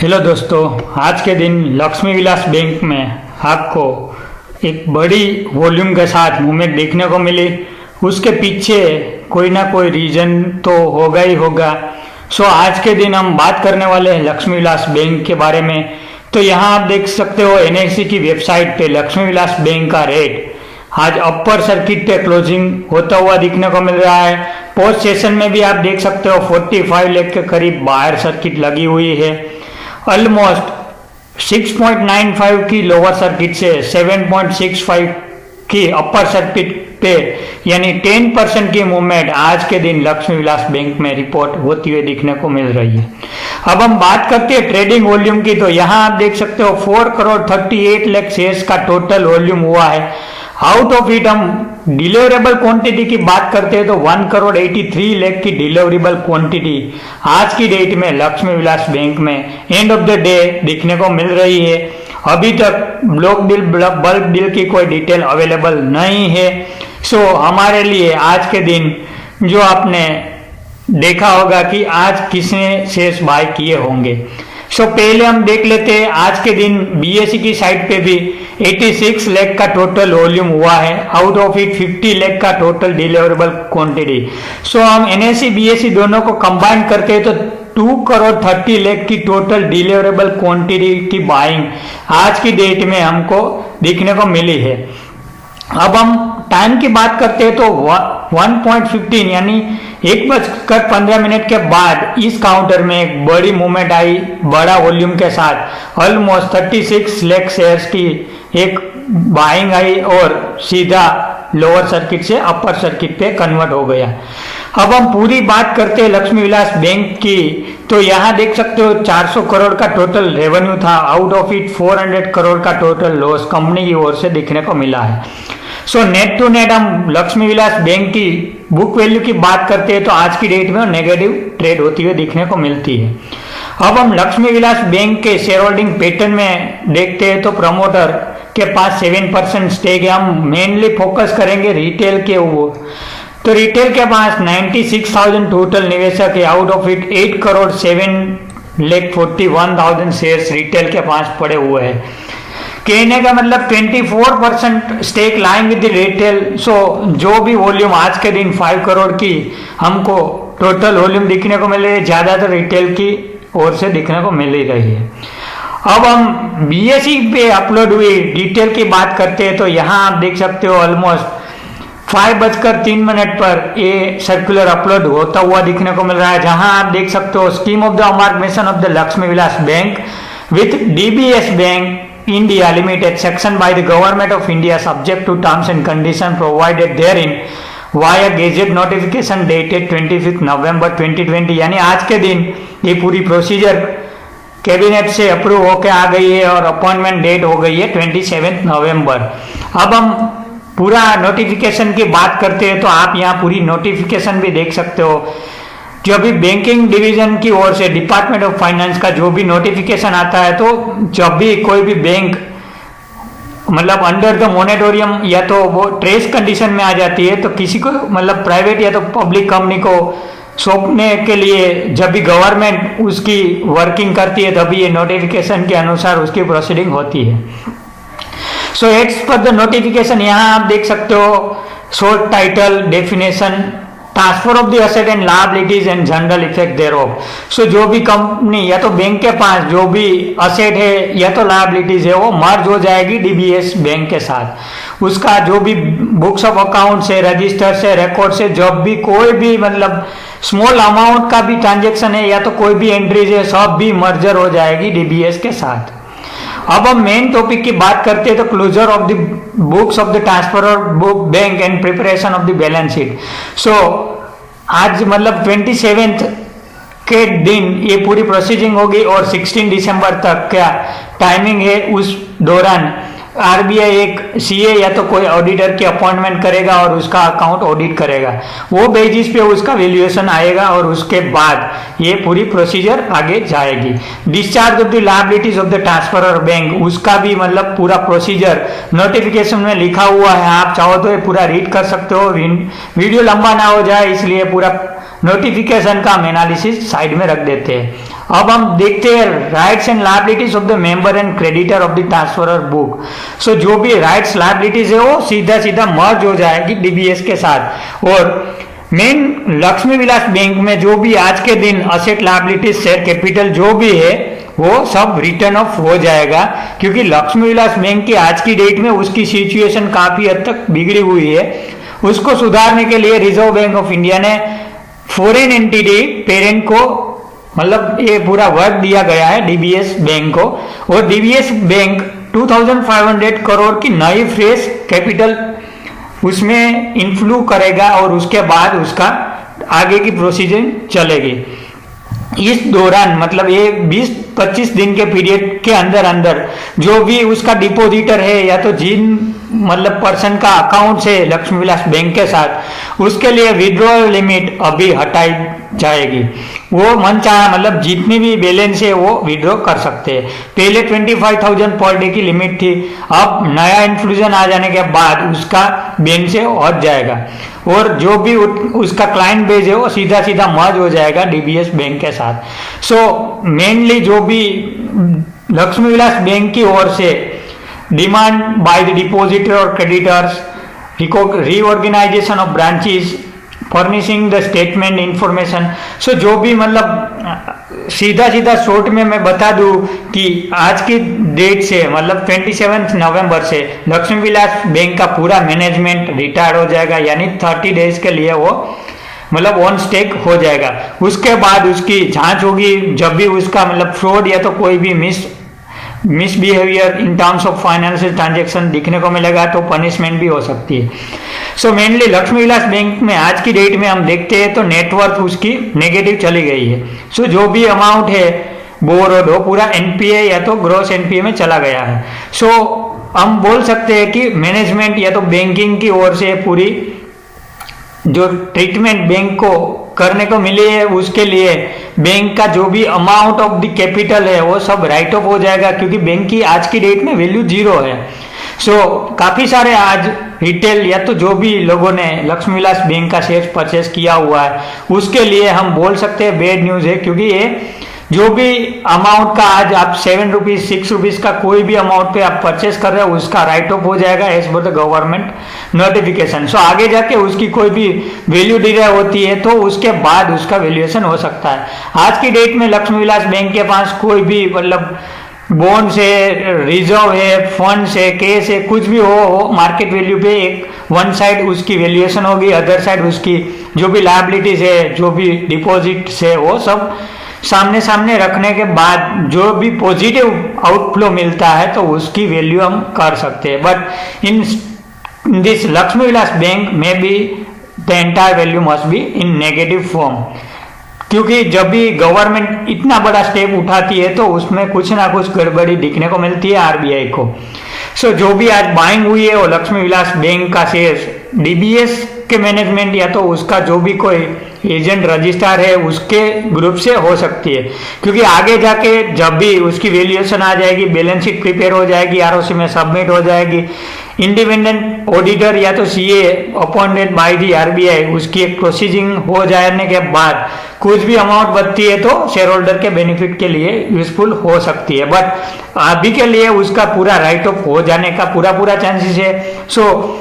Hello दोस्तों, आज के दिन लक्ष्मी विलास बैंक में आपको एक बड़ी वॉल्यूम के साथ मूवमेंट देखने को मिली। उसके पीछे कोई ना कोई रीजन तो होगा ही होगा। आज के दिन हम बात करने वाले हैं लक्ष्मी विलास बैंक के बारे में। तो यहाँ आप देख सकते हो एनएससी की वेबसाइट पे लक्ष्मी विलास बैंक का रेट आज अपर सर्किट पे क्लोजिंग होता हुआ दिखने को मिल रहा है। पोस्ट सेशन में भी आप देख सकते हो 45 लाख के करीब बाहर सर्किट लगी हुई है। ऑलमोस्ट 6.95 की लोअर सर्किट से 7.65 की अपर सर्किट पे यानी 10% की मूवमेंट आज के दिन लक्ष्मी विलास बैंक में रिपोर्ट होती हुई दिखने को मिल रही है। अब हम बात करते हैं ट्रेडिंग वॉल्यूम की। तो यहाँ आप देख सकते हो 4 करोड़ 38 लाख शेयर्स का टोटल वॉल्यूम हुआ है। आउट ऑफ इट हम डिलीवरेबल क्वांटिटी की बात करते हैं तो 1 करोड़ 83 लाख की डिलीवरेबल क्वांटिटी आज की डेट में लक्ष्मी विलास बैंक में एंड ऑफ द डे दिखने को मिल रही है। अभी तक ब्लॉक डील बल्क डील की कोई डिटेल अवेलेबल नहीं है। हमारे लिए आज के दिन जो आपने देखा होगा कि आज किसने शेयर्स बाय किए होंगे। पहले हम देख लेते हैं आज के दिन बीएसई की साइड पे भी 86 लाख का टोटल वॉल्यूम हुआ है। आउट ऑफ इट 50 लाख का टोटल डिलीवरेबल क्वांटिटी। हम एनएससी बीएसई दोनों को कंबाइन करते हैं तो 2 करोड़ 30 लाख की टोटल डिलीवरेबल क्वांटिटी की बाइंग आज की डेट में हमको देखने को मिली है। अब हम टाइम की बात करते हैं तो 1.15 यानी 1:15 के बाद इस काउंटर में एक बड़ी मूवमेंट आई बड़ा वॉल्यूम के साथ। ऑलमोस्ट 36 लाख शेयर्स की एक बाइंग आई और सीधा लोअर सर्किट से अपर सर्किट पे कन्वर्ट हो गया। अब हम पूरी बात करते हैं लक्ष्मी विलास बैंक की। तो यहाँ देख सकते हो 400 करोड़ का टोटल रेवेन्यू था। आउट ऑफ इट 400 करोड़ का टोटल लॉस कंपनी की ओर से देखने को मिला है। नेट टू नेट हम लक्ष्मी विलास बैंक की बुक वैल्यू की बात करते हैं तो आज की डेट में नेगेटिव ट्रेड होती हुई दिखने को मिलती है। अब हम लक्ष्मी विलास बैंक के शेयर होल्डिंग पैटर्न में देखते हैं तो प्रमोटर के पास 7% स्टेक है। हम मेनली फोकस करेंगे रिटेल के ऊपर। तो रिटेल के पास 96,000 टोटल निवेशक है। Out of it 8 crore 7,41,000 shares retail के पास पड़े हुए हैं। कहने का मतलब 24% स्टेक लाइन विद रिटेल। जो भी वॉल्यूम आज के दिन 5 करोड़ की हमको टोटल वॉल्यूम दिखने को मिल रही है, ज्यादातर रिटेल की ओर से दिखने को मिल ही रही है। अब हम बीएसई पे अपलोड हुई डिटेल की बात करते हैं तो यहाँ आप देख सकते हो ऑलमोस्ट 5:03 पर ये सर्कुलर अपलोड होता हुआ दिखने को मिल रहा है। जहां आप देख सकते हो scheme of the amalgamation of the Lakshmi Vilas bank with DBS bank India Limited section by the Government of India subject to terms and conditions provided therein via gazette notification dated 25 November 2020। यानी आज के दिन ये पूरी प्रोसीजर कैबिनेट से approve होके आ गई है और अपॉइंटमेंट डेट हो गई है 27 नवंबर। अब हम पूरा नोटिफिकेशन की बात करते हैं तो आप यहाँ पूरी नोटिफिकेशन भी देख सकते हो। जो भी बैंकिंग डिवीजन की ओर से डिपार्टमेंट ऑफ फाइनेंस का जो भी नोटिफिकेशन आता है तो जब भी कोई भी बैंक मतलब अंडर द मोनेटोरियम या तो वो ट्रेस कंडीशन में आ जाती है तो किसी को मतलब प्राइवेट या तो पब्लिक कंपनी को सौंपने के लिए जब भी गवर्नमेंट उसकी वर्किंग करती है तभी ये नोटिफिकेशन के अनुसार उसकी प्रोसीडिंग होती है। एट्स पर द नोटिफिकेशन यहाँ आप देख सकते हो short title definition transfer of the asset and liabilities and general effect thereof. जो भी कंपनी या तो बैंक के पास जो भी असेट है या तो लायबिलिटीज है वो मर्ज हो जाएगी डीबीएस बैंक के साथ। उसका जो भी बुक्स ऑफ अकाउंट से रजिस्टर से रिकॉर्ड से जब भी कोई भी मतलब स्मॉल अमाउंट का भी ट्रांजेक्शन है या तो कोई भी एंट्रीज है सब भी मर्जर हो जाएगी डीबीएस के साथ। अब हम मेन टॉपिक की बात करते हैं तो closure of the books of the transfer book bank and preparation of the balance sheet. आज मतलब 27 के दिन ये पूरी प्रोसीजिंग होगी और 16 दिसंबर तक क्या टाइमिंग है। उस दौरान आरबीआई एक सीए या तो कोई ऑडिटर की अपॉइंटमेंट करेगा और उसका अकाउंट ऑडिट करेगा। वो बेसिस पे उसका वैल्यूएशन आएगा और उसके बाद ये पूरी प्रोसीजर आगे जाएगी। Discharge of the liabilities of the transferor bank उसका भी मतलब पूरा प्रोसीजर नोटिफिकेशन में लिखा हुआ है। आप चाहो तो ये पूरा रीड कर सकते हो। वीडियो लंबा ना हो जाए इसलिए पूरा नोटिफिकेशन का हम एनालिसिस साइड में रख देते हैं। अब हम देखते हैं rights and liabilities of the member and creditor of the transferor book. So जो भी राइट्स लायबिलिटीज है वो सीधा सीधा मर्ज हो जाएगी डीबीएस के साथ। और मेन लक्ष्मी विलास बैंक में जो भी आज के दिन असेट लायबिलिटीज शेयर कैपिटल जो भी है वो सब रिटर्न ऑफ हो जाएगा, क्योंकि लक्ष्मी विलास बैंक की आज की डेट में उसकी सिचुएशन काफी हद तक बिगड़ी हुई है। उसको सुधारने के लिए रिजर्व बैंक ऑफ इंडिया ने फॉरेन एंटिटी पेरेंट को मतलब ये पूरा वर्क दिया गया है डीबीएस बैंक को, और डीबीएस बैंक 2500 करोड़ की नई फ्रेश कैपिटल उसमें इन्फ्लू करेगा और उसके बाद उसका आगे की प्रोसीजर चलेगी। इस दौरान मतलब ये 20-25 दिन के पीरियड के अंदर अंदर जो भी उसका डिपोजिटर है या तो जिन मतलब पर्सन का अकाउंट है लक्ष्मी विलास बैंक के साथ, उसके लिए विड्रॉल लिमिट अभी हटाई जाएगी। वो मन चाहा मतलब जितनी भी बैलेंस है वो विड्रॉ कर सकते हैं। पहले 25,000 पर डे की लिमिट थी, अब नया इंफ्लूजन आ जाने के बाद उसका बैंक से हट जाएगा और जो भी उसका क्लाइंट बेस है वो सीधा सीधा मर्ज हो जाएगा डीबीएस बैंक के साथ। सो मेनली जो भी लक्ष्मी विलास बैंक की ओर से डिमांड बाय द डिपॉजिटर और creditors, reorganisation of branches, furnishing the statement information. So जो भी मतलब सीधा सीधा शॉर्ट में मैं बता दूं कि आज की डेट से मतलब 27 नवंबर से लक्ष्मी विलास बैंक का पूरा मैनेजमेंट रिटायर हो जाएगा, यानी 30 डेज के लिए वो मतलब ऑन स्टेक हो जाएगा। उसके बाद उसकी जांच होगी, जब भी उसका मतलब फ्रॉड या तो कोई भी misbehaviour in terms of financial transaction दिखने को मिलेगा तो पनिशमेंट भी हो सकती है। So mainly Lakshmi Vilas bank में आज की डेट में हम देखते हैं तो नेटवर्थ उसकी नेगेटिव चली गई है। सो जो भी अमाउंट है बोरोड वो पूरा एनपीए या तो ग्रॉस एनपीए में चला गया है। सो हम बोल सकते हैं कि मैनेजमेंट या तो बैंकिंग की ओर से पूरी जो ट्रीटमेंट बैंक को करने को मिली है उसके लिए बैंक का जो भी अमाउंट ऑफ द कैपिटल है वो सब राइट ऑफ हो जाएगा, क्योंकि बैंक की आज की डेट में वैल्यू 0 है। सो काफी सारे आज रिटेल या तो जो भी लोगों ने लक्ष्मी विलास बैंक का शेयर परचेस किया हुआ है उसके लिए हम बोल सकते हैं बेड न्यूज है, क्योंकि ये जो भी अमाउंट का आज आप 7 रुपीज 6 रुपीज का कोई भी अमाउंट पे आप परचेस कर रहे हो उसका राइट ऑफ हो जाएगा as per the government notification. सो आगे जाके उसकी कोई भी वैल्यू डिराइव होती है तो उसके बाद उसका वैल्यूएशन हो सकता है। आज की डेट में लक्ष्मी विलास बैंक के पास कोई भी मतलब बॉन्ड्स है, रिजर्व है, फंड्स है, केस है, कुछ भी हो मार्केट वैल्यू पे एक वन साइड उसकी वैल्यूएशन होगी, अदर साइड उसकी जो भी लायबिलिटीज है, जो भी डिपॉजिट्स है वो सब सामने सामने रखने के बाद जो भी पॉजिटिव आउटफ्लो मिलता है तो उसकी वैल्यू हम कर सकते हैं। But in this Lakshmi Vilas bank में भी the entire value must be in negative form, क्योंकि जब भी गवर्नमेंट इतना बड़ा स्टेप उठाती है तो उसमें कुछ ना कुछ गड़बड़ी दिखने को मिलती है आरबीआई को। सो जो भी आज बाइंग हुई है वो लक्ष्मी विलास बैंक का शेयर डीबीएस के मैनेजमेंट या तो उसका जो भी कोई एजेंट रजिस्ट्रार है उसके ग्रुप से हो सकती है, क्योंकि आगे जाके जब भी उसकी वैल्यूएशन आ जाएगी, बैलेंस शीट प्रिपेयर हो जाएगी, आरओसी में सबमिट हो जाएगी, इंडिपेंडेंट ऑडिटर या तो CA appointed by the RBI उसकी एक प्रोसीजिंग हो जाने के बाद कुछ भी अमाउंट बचती है तो शेयर होल्डर के बेनिफिट के लिए यूजफुल हो सकती है। बट अभी के लिए उसका पूरा राइट ऑफ हो जाने का पूरा चांसेस है। सो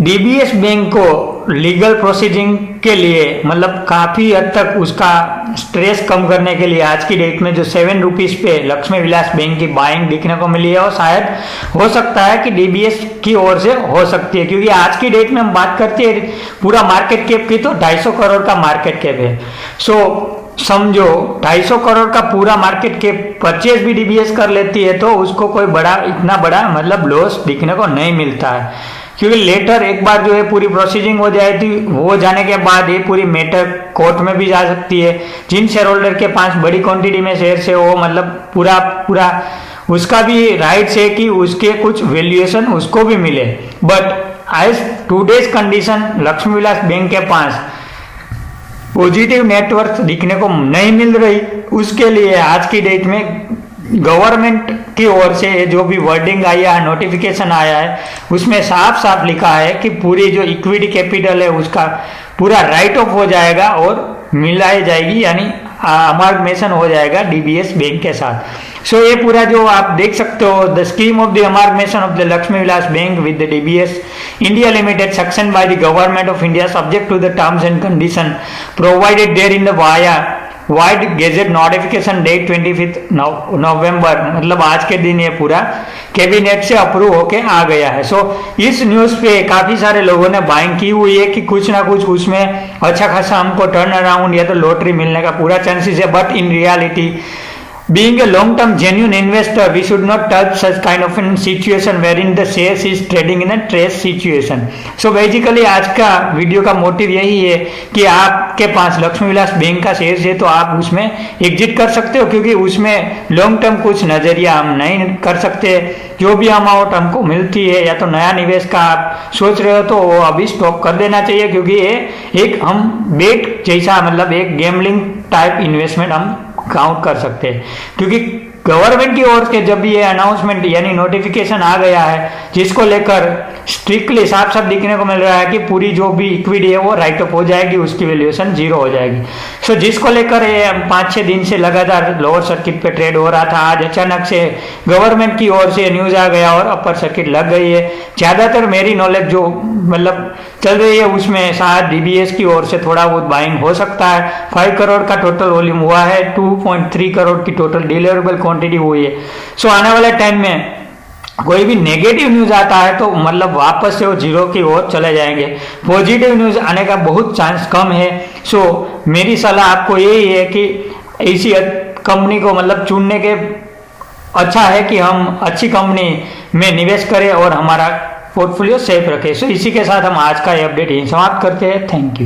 डीबीएस बैंक को लीगल प्रोसीजिंग के लिए मतलब काफी हद तक उसका स्ट्रेस कम करने के लिए आज की डेट में जो 7 रुपीज पे लक्ष्मी विलास बैंक की बाइंग दिखने को मिली है और शायद हो सकता है कि डीबीएस की ओर से हो सकती है, क्योंकि आज की डेट में हम बात करते हैं पूरा मार्केट कैप की तो 250 करोड़ का मार्केट कैप है। सो समझो 250 करोड़ का पूरा मार्केट कैप परचेज भी डीबीएस कर लेती है तो उसको कोई बड़ा इतना बड़ा मतलब लॉस दिखने को नहीं मिलता है, क्योंकि लेटर एक बार जो है पूरी प्रोसीजिंग हो जाएगी, हो जाने के बाद ये पूरी मैटर कोर्ट में भी जा सकती है। जिन शेयर होल्डर के पास बड़ी क्वांटिटी में शेयर है वो मतलब पूरा उसका भी राइट्स है कि उसके कुछ वैल्यूएशन उसको भी मिले। But as today's condition Lakshmi Vilas bank के पास पॉजिटिव नेटवर्थ दिखने को नहीं मिल रही, उसके लिए आज की डेट में गवर्नमेंट की ओर से जो भी वर्डिंग आया है, नोटिफिकेशन आया है, उसमें साफ साफ लिखा है कि पूरी जो इक्विटी कैपिटल है उसका पूरा राइट ऑफ हो जाएगा और मिलाई जाएगी, यानी अमार्गमेशन हो जाएगा डीबीएस बैंक के साथ। सो ये पूरा जो आप देख सकते हो, the scheme of the amalgamation of the Lakshmi Vilas bank with the DBS India limited sanction by the government of India subject to the terms and condition provided therein the vide gazette notification date 25 November, मतलब आज के दिन ये पूरा cabinet से approve होके आ गया है। सो इस न्यूज पे काफी सारे लोगों ने बाइंग की हुई है कि कुछ ना कुछ उसमें अच्छा खासा हमको टर्न अराउंड या तो लॉटरी मिलने का पूरा चांसेस है, but in reality being a long term genuine investor we should not touch such kind of a situation wherein the shares is trading in a trace situation। so basically आज का video का motive यही है कि आपके पास Lakshmi Vilas bank का share है तो आप उसमें एग्जिट कर सकते हो, क्योंकि उसमें लॉन्ग टर्म कुछ नजरिया हम नहीं कर सकते। जो भी अमाउंट हमको मिलती है या तो नया निवेश का आप सोच रहे हो तो वो अभी स्टॉप कर देना चाहिए, क्योंकि ये एक हम बेट जैसा, मतलब एक गेमलिंग टाइप इन्वेस्टमेंट हम काउंट कर सकते हैं। क्योंकि गवर्नमेंट की ओर से जब ये अनाउंसमेंट यानी नोटिफिकेशन आ गया है जिसको लेकर स्ट्रिक्टली साफ साफ दिखने को मिल रहा है कि पूरी जो भी इक्विटी है वो राइट ऑफ हो जाएगी, उसकी वैल्यूएशन जीरो हो जाएगी। सो जिसको लेकर ये 5-6 दिन से लगातार लोअर सर्किट पे ट्रेड हो रहा था, आज अचानक से गवर्नमेंट की ओर से न्यूज आ गया और अपर सर्किट लग गई है। ज्यादातर मेरी नॉलेज जो मतलब चल रही है उसमें शायद डीबीएस की ओर से थोड़ा बहुत बाइंग हो सकता है। 5 करोड़ का टोटल वॉल्यूम हुआ है, 2.3 करोड़ की टोटल डिलीवरेबल क्वांटिटी हुई है। सो आने वाले टाइम में कोई भी नेगेटिव न्यूज आता है तो मतलब वापस से वो जीरो की ओर चले जाएंगे, पॉजिटिव न्यूज आने का बहुत चांस कम है। सो मेरी सलाह आपको यही है कि ऐसी कंपनी को मतलब चुनने के अच्छा है कि हम अच्छी कंपनी में निवेश करें और हमारा पोर्टफोलियो सेफ रखें। सो इसी के साथ हम आज का ये अपडेट यहीं समाप्त करते हैं। Thank you.